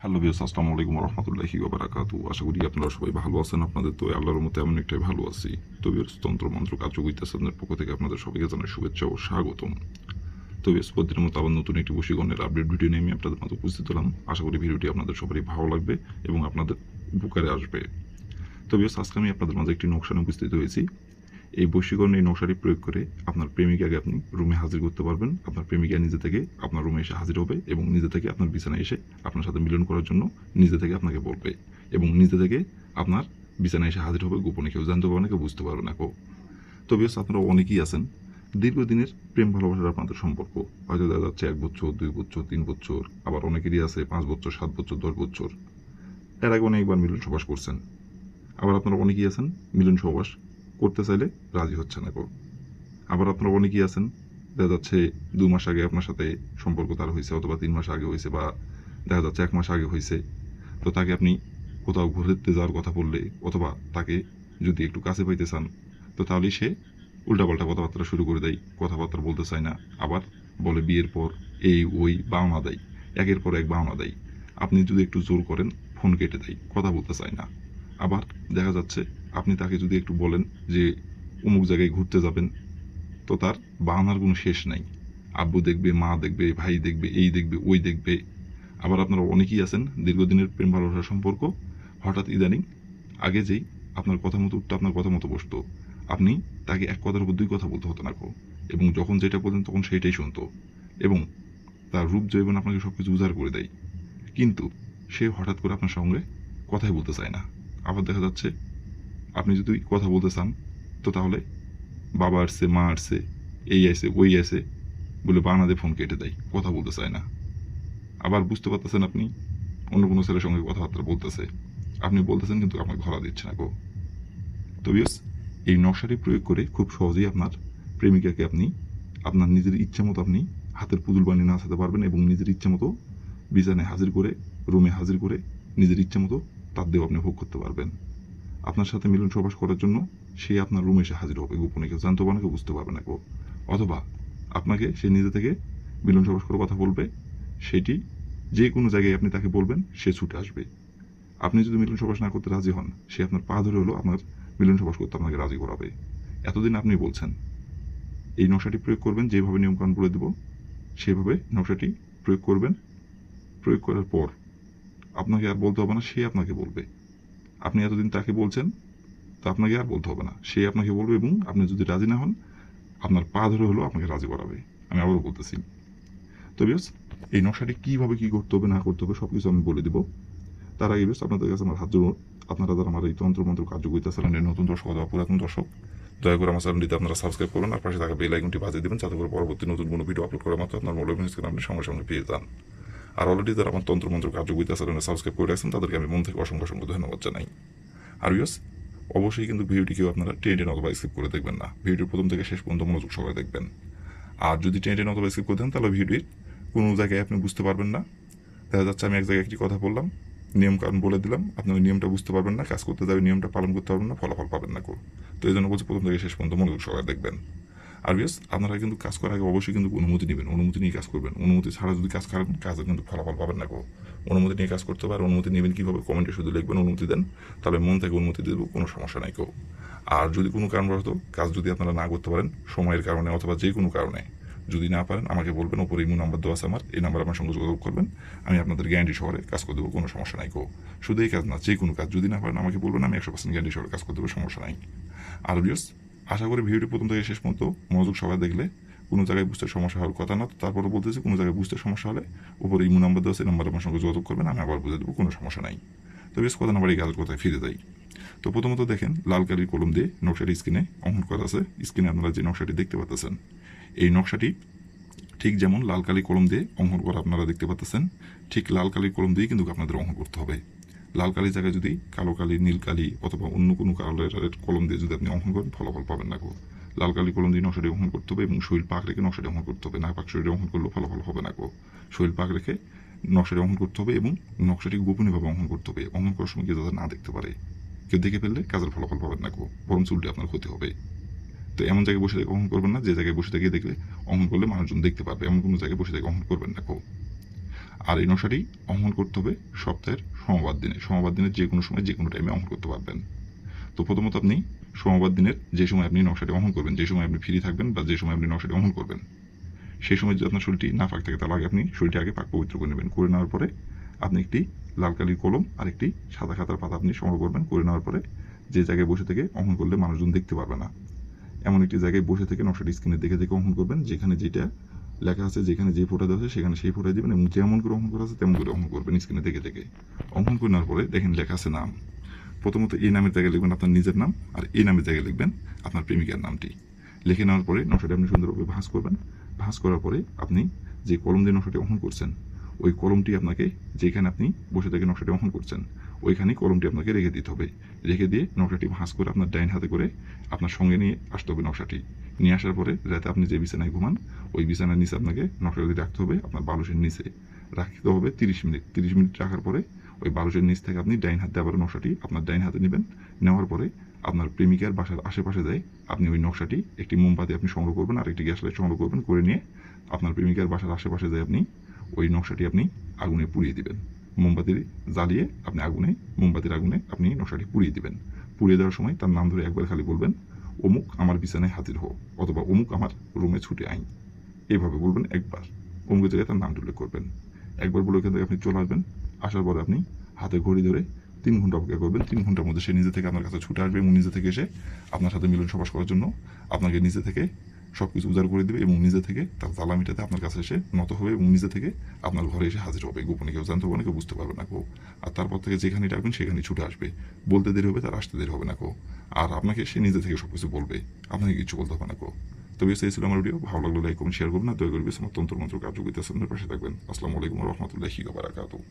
Hello viewers, আসসালামু আলাইকুম ওয়া রাহমাতুল্লাহি ওয়া বারাকাতুহু। আশা করি আপনারা সবাই ভালো আছেন। আপনাদের তো আল্লাহর রহমতে আমি অনেকটাই ভালো আছি। তো ভিউয়ার্স, তন্ত্রমন্ত্র কার্যকরিতার পক্ষ থেকে আপনাদের সবাইকে জানাই শুভেচ্ছা ও স্বাগতম। তো ভিউয়ার্স, প্রতিদিনের মতো আবার নতুন একটি বশীকরণের আপডেট ভিডিও নিয়ে আমি আপনাদের মাঝে উপস্থিত হলাম। আশা করি ভিডিওটি আপনাদের সবারই ভালো লাগবে এবং আপনাদের উপকারে আসবে। তো ভিউয়ার্স, আজকে আমি আপনাদের মাঝে একটি নকশা নিয়ে উপস্থিত হয়েছি। এই বশীকরণ এই নকশাটি প্রয়োগ করে আপনার প্রেমিকাকে আপনি রুমে হাজির করতে পারবেন। আপনার প্রেমিকা নিজে থেকে আপনার রুমে এসে হাজির হবে এবং নিজে থেকে আপনার বিছানায় এসে আপনার সাথে মিলন করার জন্য নিজে থেকে আপনাকে বলবে এবং নিজে থেকে আপনার বিছানায় এসে হাজির হবে। গোপনে কেউ জানতে পারবে না, কেউ বুঝতে পারবে না। তো বেশ, আপনারা অনেকেই আছেন দীর্ঘদিনের প্রেম ভালোবাসার আপনাদের সম্পর্ক হয়তো দেখা যাচ্ছে 1 বছর, 2 বছর, 3 বছর, আবার অনেকেরই আছে 5 বছর, 7 বছর, 10 বছর। এর আগে অনেকবার মিলন সবাস করছেন। আবার আপনারা অনেকেই আছেন মিলন সহবাস করতে চাইলে রাজি হচ্ছে না। আবার আপনারা অনেকেই আছেন দেখা যাচ্ছে 2 মাস আগে আপনার সাথে সম্পর্ক তার হয়েছে, অথবা 3 মাস আগে হয়েছে, বা দেখা যাচ্ছে 1 মাস আগে হয়েছে। তো তাকে আপনি কোথাও ঘুরতে যাওয়ার কথা বললে, অথবা তাকে যদি একটু কাছে পাইতে চান, তো তাহলেই সে উল্টাপাল্টা কথাবার্তা শুরু করে দেয়, কথাবার্তা বলতে চায় না। আবার বলে বিয়ের পর এই ওই বাহানা দেয়, একের পর এক বাহানা দেয়। আপনি যদি একটু জোর করেন ফোন কেটে দেয়, কথা বলতে চায় না। আবার দেখা যাচ্ছে আপনি তাকে যদি একটু বলেন যে অমুক জায়গায় ঘুরতে যাবেন, তো তার বাহানার কোনো শেষ নাই। আব্বু দেখবে, মা দেখবে, ভাই দেখবে, এই দেখবে, ওই দেখবে। আবার আপনারা অনেকেই আছেন দীর্ঘদিনের প্রেম ভালোবাসার সম্পর্ক, হঠাৎ ইদানিং আগে যেই আপনার কথা মতো উঠতো, আপনার কথা মতো বসতো, আপনি তাকে এক কথার উপর 2 কথা বলতে হতো না এবং যখন যেটা বলতেন তখন সেইটাই শুনতো এবং তার রূপ জৈবন আপনাকে সবকিছু উজাড় করে দেয়। কিন্তু সে হঠাৎ করে আপনার সঙ্গে কথাই বলতে চায় না। আবার দেখা যাচ্ছে আপনি যদি কথা বলতে চান, তো তাহলে বাবা আসছে, মা আসছে, এই আসছে, ওই আসে বলে বাহানা দিয়ে ফোন কেটে দেয়, কথা বলতে চায় না। আবার বুঝতে পারতেছেন আপনি অন্য কোনো ছেলের সঙ্গে কথাবার্তা বলতেছে, আপনি বলতেছেন কিন্তু আপনাকে ধরা দিচ্ছে না তো বিয়স, এই নকশাটি প্রয়োগ করে খুব সহজেই আপনার প্রেমিকাকে আপনি আপনার নিজের ইচ্ছা মতো আপনি হাতের পুতুল বানিয়ে নাচাতে পারবেন এবং নিজের ইচ্ছা মতো বিছানায় হাজির করে, রুমে হাজির করে নিজের ইচ্ছা মতো তার দেহ আপনি ভোগ করতে পারবেন। আপনার সাথে মিলন সবাস করার জন্য সে আপনার রুমে এসে হাজির হবে, গোপনে কেউ জানতে পারবে না, কেউ বুঝতে পারবে না অথবা আপনাকে সে নিজে থেকে মিলন সবাস করার কথা বলবে, সেটি যে কোনো জায়গায় আপনি তাকে বলবেন, সে ছুটে আসবে। আপনি যদি মিলন সবাস না করতে রাজি হন, সে আপনার পা ধরে হলো আপনার মিলন সবাস করতে আপনাকে রাজি করাবে। এতদিন আপনি বলছেন এই নকশাটি প্রয়োগ করবেন, যেভাবে নিয়মকানুন বলে দেব সেভাবে নকশাটি প্রয়োগ করবেন। প্রয়োগ করার পর আপনাকে আর বলতে হবে না, সে আপনাকে বলবে। আপনি এতদিন তাকে বলছেন, তো আপনাকে আর বলতে হবে না, সে আপনাকে বলবে এবং আপনি যদি রাজি না হন, আপনার পা ধরে হলো আপনাকে রাজি করাবে। আমি আবারও বলতেছি। তো বিয়স, এই নকশাটি কীভাবে কী করতে হবে না করতে হবে সব কিছু আমি বলে দেবো। তার আগে বিয়স, আপনাদের কাছে আমার হাত জোড়, আপনারা যারা আমার এই তন্ত্রমন্ত্র কার্যকরিতা চ্যানেলের নতুন দর্শক অথবা পুরাতন দর্শক, দয়া করে আমার চ্যানেলটিতে আপনারা সাবস্ক্রাইব করুন আর পাশে থাকা বেল আইকনটি বাজিয়ে দেবেন, যাতে করে পরবর্তী নতুন কোনো ভিডিও আপলোড করা মাত্র আপনার মোবাইল স্ক্রিনে আপনি সঙ্গে সঙ্গে পেয়ে যান। আর অলরেডি যারা আমার তন্ত্রমন্ত্র কার্যকরিতা চ্যানেলে সাবস্ক্রাইব করে রাখছেন, তাদেরকে আমি মন থেকে অসংখ্য অসংখ্য ধন্যবাদ জানাই। আর বিয়স, অবশ্যই কিন্তু ভিডিওটি কেউ আপনারা টেনে অথবা স্কিপ করে দেখবেন না। ভিডিওর প্রথম থেকে শেষ পর্যন্ত মনোযোগ সবাই দেখবেন। আর যদি টেনে অথবা স্কিপ করে দেন, তাহলে ভিডিওর কোনো জায়গায় আপনি বুঝতে পারবেন না। দেখা যাচ্ছে আমি এক জায়গায় একটি কথা বললাম, নিয়ম কারণ বলে দিলাম, আপনি ওই নিয়মটা বুঝতে পারবেন না, কাজ করতে যাবে নিয়মটা পালন করতে পারবেন না, ফলাফল পাবেন না তো এই জন্য বলছি প্রথম থেকে শেষ পর্যন্ত মনোযোগ সবাই দেখবেন। আর বিয়স, আপনারা কিন্তু কাজ করার আগে অবশ্যই কিন্তু অনুমতি নেবেন, অনুমতি নিয়ে কাজ করবেন। অনুমতি ছাড়া যদি কাজ করেন, কাজে কিন্তু ফলাফল পাবেন না অনুমতি নিয়ে কাজ করতে হবে। আর অনুমতি নেবেন কীভাবে, কমেন্টে শুধু লিখবেন অনুমতি দেন, তাহলে মন থেকে অনুমতি দেবো, কোনো সমস্যা নাই আর যদি কোনো কারণবশত কাজ যদি আপনারা না করতে পারেন, সময়ের কারণে অথবা যে কোনো কারণে যদি না পারেন, আমাকে বলবেন। ওপরে ইমো নাম্বার দেওয়া আছে আমার, এই নাম্বার আমার সঙ্গে যোগাযোগ করবেন। আমি আপনাদের গ্যারান্টি শহরে কাজ করে দেবো, কোনো সমস্যা নাই শুধু এই কাজ না, যে কোনো কাজ যদি না পারেন আমাকে বলবেন, আমি 100% গ্যারান্টি শহরে কাজ করে দেবো, সমস্যা নাই। আর বিয়স, আশা করি ভিডিওটি প্রথম থেকে শেষ পর্যন্ত মনোযোগ সবাই দেখলে কোনো জায়গায় বুঝতে সমস্যা হওয়ার কথা না। তারপরে বলতেছি, কোনো জায়গায় বুঝতে সমস্যা হলে উপরে ইমো নাম্বার দেওয়া আছে, নাম্বার আমার সঙ্গে যোগাযোগ করবেন, আমি আবার বুঝে দেবো, কোনো সমস্যা নাই। তো বেশ, কথা না বাড়ি কাজের কথায় ফিরে যাই। তো প্রথমত দেখেন, লাল কালির কলম দিয়ে নকশাটি স্ক্রিনে অঙ্কন করা আছে। স্ক্রিনে আপনারা যে নকশাটি দেখতে পাচ্ছেন, এই নকশাটি ঠিক যেমন লাল কালি কলম দিয়ে অঙ্কন করা আপনারা দেখতে পাচ্ছেন, ঠিক লাল কালির কলম দিয়ে কিন্তু আপনাদের অঙ্কন করতে হবে। লাল কালির জায়গায় যদি কালো কালি, নীল কালি অথবা অন্য কোনো কালারের কলম দিয়ে যদি আপনি অঙ্কন করেন, ফলাফল পাবেন না লাল কালি কলম দিয়ে নকশাটি অঙ্কন করতে হবে এবং শৈল পাক রেখে নকশাটি অঙ্কন করতে হবে। না পাক শরীরে অঙ্কন করলেও ফলাফল হবে না শৈল পাক রেখে নকশাটি অঙ্কন করতে হবে এবং নকশাটি গোপনীয়ভাবে অঙ্কন করতে হবে। অঙ্কন করার সময় কেউ যাতে না দেখতে পারে, কেউ দেখে ফেললে কাজের ফলাফল পাবেন না বরং চুলটি আপনার ক্ষতি হবে। তো এমন জায়গায় বসে থেকে অঙ্কন করবেন না যে জায়গায় বসে থেকে দেখলে অঙ্কন করলে মানুষজন দেখতে পারবে, এমন কোনো জায়গায় বসে থেকে অঙ্কন করবেন না আর এই নকশাটি অঙ্কন করতে হবে সপ্তাহের সোমবার দিনের যে কোনো সময় যে কোনো টাইমে অঙ্কন করতে পারবেন। তো প্রথমত আপনি সোমবার দিনের যে সময় আপনি নকশাটি অঙ্কন করবেন, যে সময় আপনি ফ্রি থাকবেন বা যে সময় আপনি নকশাটি অঙ্কন করবেন, সেই সময় যদি আপনার শরীরটি না পাক থাকে তাহলে আগে আপনি শরীরটি আগে পাক পবিত্র করে নেবেন। করে নেওয়ার পরে আপনি একটি লাল কালির কলম আর একটি সাদা খাতার পাতা আপনি সংগ্রহ করবেন। করে নেওয়ার পরে যে জায়গায় বসে থেকে অঙ্কন করলে মানুষজন দেখতে পারবে না, এমন একটি জায়গায় বসে থেকে নকশাটি স্ক্রিনে দেখে দেখে অঙ্কন করবেন। যেখানে যেটা লেখা আছে, যেখানে যে ফোটা দেওয়া আছে সেখানে সেই ফোটা দেবেন এবং যেমন করে অঙ্কন করা আছে তেমন করে অঙ্কন করবেন স্ক্রিনে দেখে দেখে। অঙ্কন করে নেওয়ার পরে দেখেন লেখা আছে নাম। প্রথমত এই নামের জায়গায় লিখবেন আপনার নিজের নাম, আর এই নামের জায়গায় লিখবেন আপনার প্রেমিকার নামটি। লিখে নেওয়ার পরে নকশাটি আপনি সুন্দরভাবে ভাঁজ করবেন। ভাঁজ করার পরে আপনি যে কলম দিয়ে নকশাটি অঙ্কন করছেন, ওই কলমটি আপনাকে, যেখানে আপনি বসে থেকে নকশাটি অঙ্কন করছেন ওইখানেই কলমটি আপনাকে রেখে দিতে হবে। রেখে দিয়ে নকশাটি ভাঁজ করে আপনার ডাইন হাতে করে আপনার সঙ্গে নিয়ে আসতে হবে নকশাটি। নিয়ে আসার পরে রাতে আপনি যে বিছানায় ঘুমান ওই বিছানার নিচে আপনাকে নকশাটি রাখতে হবে, আপনার বালুসের নিচে রাখতে হবে 30 মিনিট। 30 মিনিট রাখার পরে ওই বালুসের নিচ থেকে আপনি ডাইন হাতে আবার নকশাটি আপনার ডাইন হাতে নেবেন। নেওয়ার পরে আপনার প্রেমিকার বাসার আশেপাশে যায় আপনি ওই নকশাটি একটি মোমবাতি আপনি সংগ্রহ করবেন আর একটি গ্যাস লাইট সংগ্রহ করবেন। করে নিয়ে আপনার প্রেমিকার বাসার আশেপাশে যায় আপনি ওই নকশাটি আপনি আগুনে পুড়িয়ে দিবেন। মোমবাতি জ্বালিয়ে আপনি মোমবাতির আগুনে আপনি নকশাটি পুড়িয়ে দিবেন। পুড়িয়ে দেওয়ার সময় তার নাম ধরে একবার খালি বলবেন, অমুক আমার বিছানায় হাজির হো, অথবা অমুক আমার রুমে ছুটে আইন। এইভাবে বলবেন একবার, অমুকের জায়গায় তার নামটি উল্লেখ করবেন। একবার বলে ওখান থেকে আপনি চলে আসবেন। আসার পরে আপনি হাতে ঘড়ি ধরে 3 ঘন্টা অপেক্ষা করবেন। 3 ঘন্টার মধ্যে সে নিজে থেকে আপনার কাছে ছুটে আসবে এবং নিজে থেকে এসে আপনার সাথে মিলন সবাস করার জন্য আপনাকে নিজে থেকে সব কিছু উজাড় করে দেবে এবং নিজে থেকে তার জ্বালা মিটাতে আপনার কাছে এসে নত হবে এবং নিজে থেকে আপনার ঘরে এসে হাজির হবে। গোপনে কেউ জানতে পারবে না, কেউ বুঝতে পারবে না কেউ। আর তারপর থেকে যেখানে ডাকবেন সেখানে ছুটে আসবে। বলতে দেরি হবে, তার আসতে দেরি হবে না কেউ। আর আপনাকে সে নিজে থেকে সব কিছু বলবে, আপনাকে কিছু বলতে হবে না কেউ। তবে এই ছিল আমার ভিডিও। ভালো লাগলে লাইক কমেন্ট শেয়ার করবেন, আর দয়া করে আমার তন্ত্র মন্ত্র কার্যকরিতা পাশে থাকবেন। আসসালামু আলাইকুম ওয়া রাহমাতুল্লাহি ওয়া বারাকাতুহু।